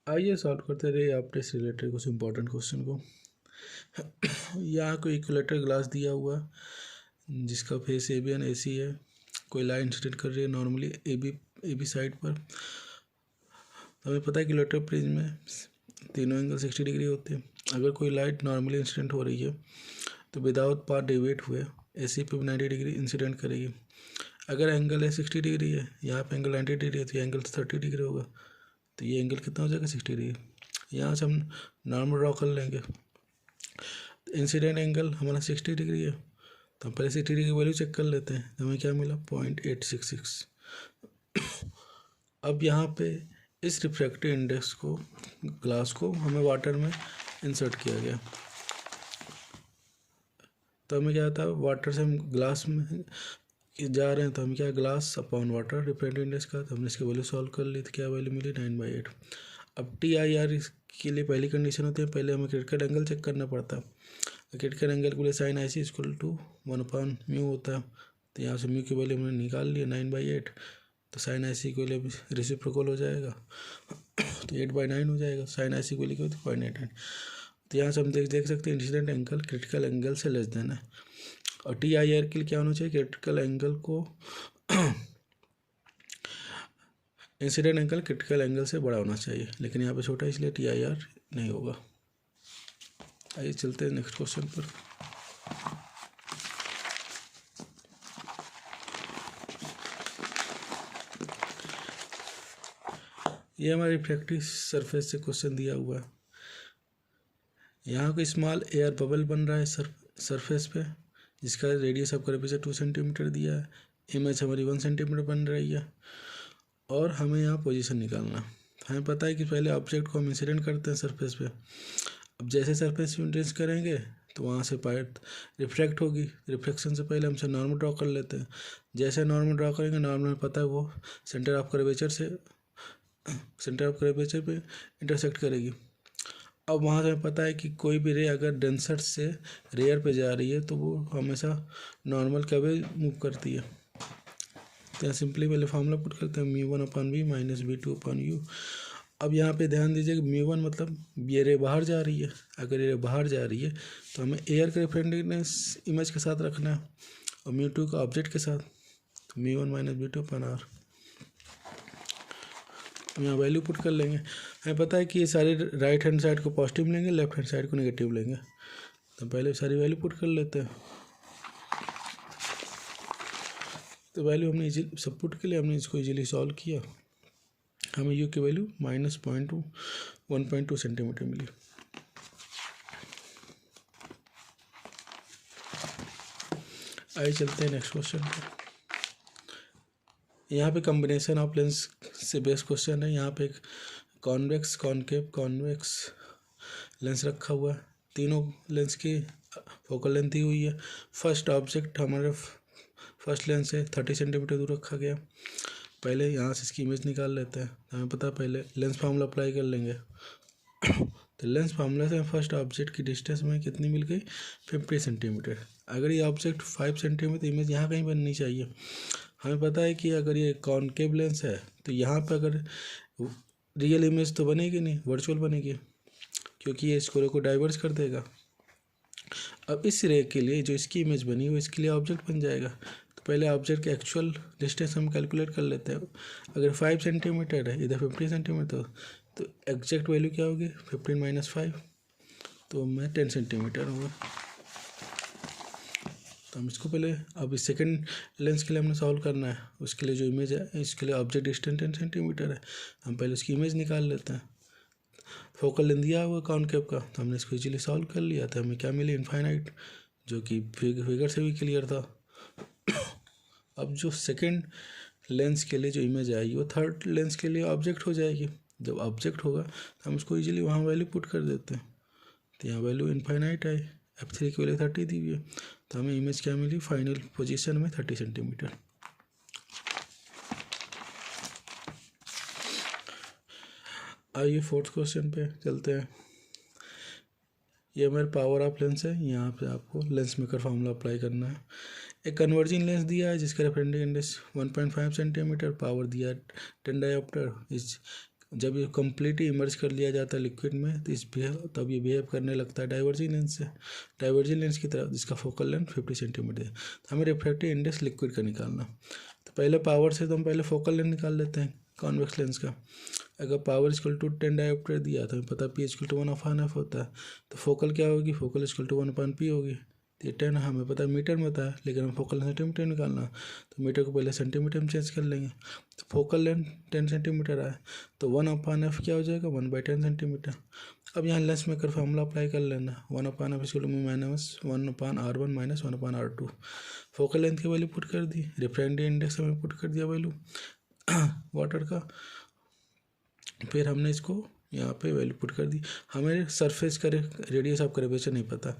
आइए सॉल्व करते रहे आपने से रिलेटेड कुछ इंपॉर्टेंट क्वेश्चन को। यहाँ कोई इक्विलेटरल ग्लास दिया हुआ है जिसका फेस ए बी एंड ए सी है। कोई लाइन इंसिडेंट कर रही है नॉर्मली ए बी साइड पर। हमें पता है इक्विलेटरल प्रिज्म में तीनों एंगल 60 डिग्री होते हैं। अगर कोई लाइट नॉर्मली इंसिडेंट हो रही है तो विदाउट पाथ डेविएट हुए ए सी पे 90 डिग्री इंसिडेंट करेगी। अगर एंगल है 60 डिग्री है, यहाँ पे एंगल 90 डिग्री है, तो ये एंगल 30 डिग्री होगा। तो ये एंगल कितना हो जाएगा 60 डिग्री। यहाँ से हम नॉर्मल ड्रॉ कर लेंगे। इंसिडेंट एंगल हमारा 60 डिग्री है, तो हम पहले 60 डिग्री की वैल्यू चेक कर लेते हैं। तो हमें क्या मिला 0.866। अब यहाँ पे इस रिफ्रैक्टिव इंडेक्स को ग्लास को हमें वाटर में इंसर्ट किया गया। तो हमें क्या था, वाटर से हम ग्लास में जा रहे हैं, तो हम क्या glass upon water refractive index का। तो हमने इसकी वैल्यू सॉल्व कर ली, तो क्या वैल्यू मिली 9/8। अब TIR के लिए पहली कंडीशन होती है, पहले हमें क्रिटिकल एंगल चेक करना पड़ता है। क्रिटिकल एंगल के लिए साइन IC = 1/μ होता है। तो यहाँ से म्यू की वैल्यू हमने निकाल लिया 9/8। तो साइन IC के लिए रेसिप्रोकल हो जाएगा, तो 8/9 हो जाएगा। साइन IC को लिखे तो 0.89। तो यहाँ से हम देख सकते हैं इंसिडेंट एंगल क्रिटिकल एंगल से लेस देन है। और TIR के लिए क्या होना चाहिए, क्रिटिकल एंगल को इंसिडेंट एंगल क्रिटिकल एंगल से बड़ा होना चाहिए, लेकिन यहाँ पे छोटा है, इसलिए TIR नहीं होगा। आइए चलते हैं नेक्स्ट क्वेश्चन पर। ये हमारी रिफ्रैक्टिव सरफेस से क्वेश्चन दिया हुआ है। यहाँ कोई स्मॉल एयर बबल बन रहा है सरफेस पे, जिसका रेडियस ऑफ कर्वेचर 2 सेंटीमीटर दिया है। इमेज हमारी 1 सेंटीमीटर बन रही है और हमें यहाँ पोजीशन निकालना है। हमें पता है कि पहले ऑब्जेक्ट को हम इंसिडेंट करते हैं सरफेस पे। अब जैसे सरफेस इंसिडेंट करेंगे तो वहाँ से पार्ट रिफ्रैक्ट होगी। रिफ्लेक्शन से पहले हमसे नॉर्मल ड्रॉ कर लेते हैं। जैसे नॉर्मल ड्रॉ करेंगे, नॉर्मल पता है वो सेंटर ऑफ कर्वेचर पे इंटरसेक्ट करेगी। अब वहाँ से हमें पता है कि कोई भी रे अगर डेंसर से रेयर पे जा रही है तो वो हमेशा नॉर्मल का वे मूव करती है। तो यहाँ सिंपली पहले फार्मूला पुट करते हैं, μ1/v - v2/u। अब यहाँ पे ध्यान दीजिए कि μ1 मतलब ये रे बाहर जा रही है। अगर ये रे बाहर जा रही है तो हमें एयर के रिफ्रैक्टिवनेस इमेज के साथ रखना है और μ2 का ऑब्जेक्ट के साथ। तो μ1 - v2/r। हम यहाँ वैल्यू पुट कर लेंगे। हमें पता है कि ये सारे राइट हैंड साइड को पॉजिटिव लेंगे, लेफ्ट हैंड साइड को नेगेटिव लेंगे। तो पहले सारी वैल्यू पुट कर लेते हैं। तो वैल्यू हमने इजीली सब पुट के लिए हमने इसको इजीली सॉल्व किया। हमें यू की वैल्यू -1.2 सेंटीमीटर मिली। आइए चलते हैं नेक्स्ट क्वेश्चन पर। यहाँ पे कॉम्बिनेशन ऑफ लेंस से बेस्ड क्वेश्चन है। यहाँ पे एक कॉन्वेक्स कॉनकेव कॉन्वेक्स लेंस रखा हुआ है। तीनों लेंस की फोकल लेंथ दी हुई है। फर्स्ट ऑब्जेक्ट हमारे फर्स्ट लेंस से 30 सेंटीमीटर दूर रखा गया। पहले यहाँ से इसकी इमेज निकाल लेते हैं। हमें पता है पहले लेंस फार्मूला अप्लाई कर लेंगे। तो लेंस फार्मूला से फर्स्ट ऑब्जेक्ट की डिस्टेंस में कितनी मिल गई 50 सेंटीमीटर। अगर ये ऑब्जेक्ट 5 सेंटीमीटर, इमेज यहाँ कहीं बननी चाहिए। हमें पता है कि अगर ये कॉनकेव लेंस है तो यहाँ पर अगर रियल इमेज तो बनेगी नहीं, वर्चुअल बनेगी, क्योंकि ये इसको रे को डाइवर्स कर देगा। अब इस रे के लिए जो इसकी इमेज बनी वो इसके लिए ऑब्जेक्ट बन जाएगा। तो पहले ऑब्जेक्ट के एक्चुअल डिस्टेंस हम कैलकुलेट कर लेते हैं। अगर 5 सेंटीमीटर है, इधर 50 सेंटीमीटर, तो एग्जैक्ट वैल्यू क्या होगी 15 - 5, तो मैं 10 सेंटीमीटर होगा। तो हम इसको पहले, अब इस सेकंड लेंस के लिए हमने सॉल्व करना है। उसके लिए जो इमेज है, इसके लिए ऑब्जेक्ट डिस्टेंस 10 सेंटीमीटर है। हम पहले उसकी इमेज निकाल लेते हैं। फोकल लेंथ दिया हुआ कॉनकेव का, तो हमने इसको इजीली सॉल्व कर लिया था। हमें क्या मिली इनफाइनाइट, जो कि फिगर से भी क्लियर था। अब जो सेकंड लेंस के लिए जो इमेज आएगी वो थर्ड लेंस के लिए ऑब्जेक्ट हो जाएगी। जब ऑब्जेक्ट होगा तो हम उसको इजीली वहाँ वैल्यू पुट कर देते हैं। तो यहाँ वैल्यू इनफाइनाइट आई। f3 की वैल्यू 30 दी हुई है, तो हमें इमेज क्या मिली फाइनल पोजीशन में 30 सेंटीमीटर। आइए फोर्थ क्वेश्चन पे चलते हैं। ये हमारे पावर ऑफ लेंस है। यहाँ पे आपको लेंस मेकर फार्मूला अप्लाई करना है। एक कन्वर्जिंग लेंस दिया है जिसका रेफ्रेक्टिव इंडेक्स 1.5 सेंटीमीटर, पावर दिया है 10 डायोप्टर। इस जब ये कम्प्लीटली इमर्ज कर लिया जाता है लिक्विड में तो तब ये बिहेव करने लगता है डाइवर्जिंग लेंस से, डाइवर्जिंग लेंस की तरफ, जिसका फोकल लेंथ 50 सेंटीमीटर है। तो हमें रिफ्रैक्टिव इंडेक्स लिक्विड का निकालना। तो पहले पावर से तो हम पहले फोकल लेंथ निकाल लेते हैं कॉन्वेक्स लेंस का। अगर पावर इक्वल टू 10 डायोप्टर दिया तो हमें पता P इक्वल टू 1/f होता है। तो फोकल क्या होगी, फोकल इक्वल टू 1/p होगी। तो ये 10 हमें पता है मीटर में होता है, लेकिन हम फोकल सेंटीमीटर निकालना, तो मीटर को पहले सेंटीमीटर में चेंज कर लेंगे। तो फोकल लेंथ 10 सेंटीमीटर आए तो 1/f क्या हो जाएगा, 1/10 सेंटीमीटर। अब यहाँ लेंस मेकर फॉर्मूला अप्लाई कर लेना, 1/f equal to -1/r1 minus 1/r2। Focal length की वैल्यू पुट कर दी, रिफ्रैक्टिव इंडेक्स हमें पुट कर दिया वैल्यू वाटर का, फिर हमने इसको यहाँ पे वैल्यू पुट कर दी। हमें सरफेस का रेडियस ऑफ कर्वेचर नहीं पता,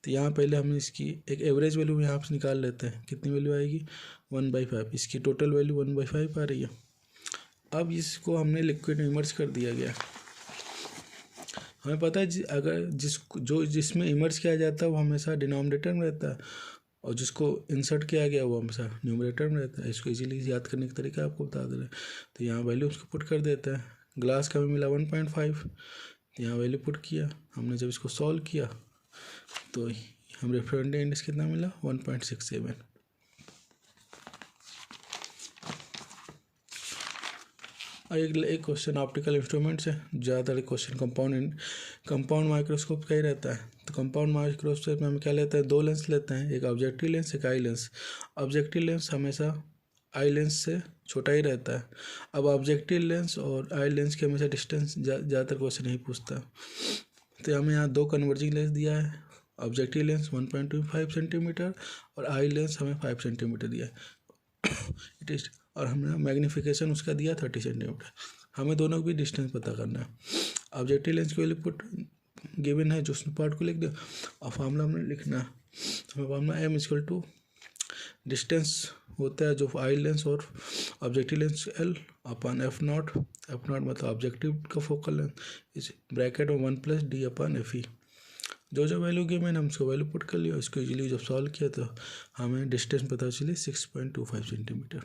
तो यहाँ पहले हम इसकी एक एवरेज वैल्यू यहाँ से निकाल लेते हैं। कितनी वैल्यू आएगी, 1/5। इसकी टोटल वैल्यू 1/5 आ रही है। अब इसको हमने लिक्विड में इमर्ज कर दिया गया। हमें पता है अगर जिसमें इमर्ज किया जाता है वो हमेशा डिनोमिनेटर में रहता है, और जिसको इंसर्ट किया गया वो हमेशा न्यूमरेटर में रहता है। इसको इजीली याद करने का तरीका आपको बता दे रहे हैं। तो यहाँ वैल्यू उसको पुट कर देते हैं। ग्लास का हमें मिला 1.5, यहाँ वैल्यू पुट किया हमने। जब इसको सॉल्व किया तो हम रिफ्रैक्टिव इंडेक्स कितना मिला, 1.67। एक क्वेश्चन ऑप्टिकल इंस्ट्रूमेंट से, ज़्यादातर क्वेश्चन कंपाउंड माइक्रोस्कोप का ही रहता है। तो कंपाउंड माइक्रोस्कोप में हम क्या लेते हैं, दो लेंस लेते हैं, एक ऑब्जेक्टिव लेंस, एक आई लेंस। ऑब्जेक्टिव लेंस हमेशा आई लेंस से छोटा ही रहता है। अब ऑब्जेक्टिव लेंस और आई लेंस के हमेशा डिस्टेंस ज़्यादातर क्वेश्चन नहीं पूछता। तो हमें यहाँ दो कन्वर्जिंग लेंस दिया है, ऑब्जेक्टिव लेंस 1.25 सेंटीमीटर और आई लेंस हमें 5 सेंटीमीटर दिया है और हमने मैग्नीफिकेशन उसका दिया 30 सेंटीमीटर। हमें दोनों की डिस्टेंस पता करना है। ऑब्जेक्टिव लेंस की वैल्यू पुट गिवन है, जो उसने पार्ट को लिख दिया, और फार्मूला हमने लिखना है। हमें formula m equal to distance होता है जो आई लेंस और ऑब्जेक्टिव लेंस L/f0। f0 मतलब ऑब्जेक्टिव का फोकल लेंथ, इस ब्रैकेट में 1+d/fe। जो वैल्यू की मैंने हम उसको वैल्यू पुट कर लिया। इसको इजीली जब सॉल्व किया तो हमें डिस्टेंस पता चली 6.25 सेंटीमीटर।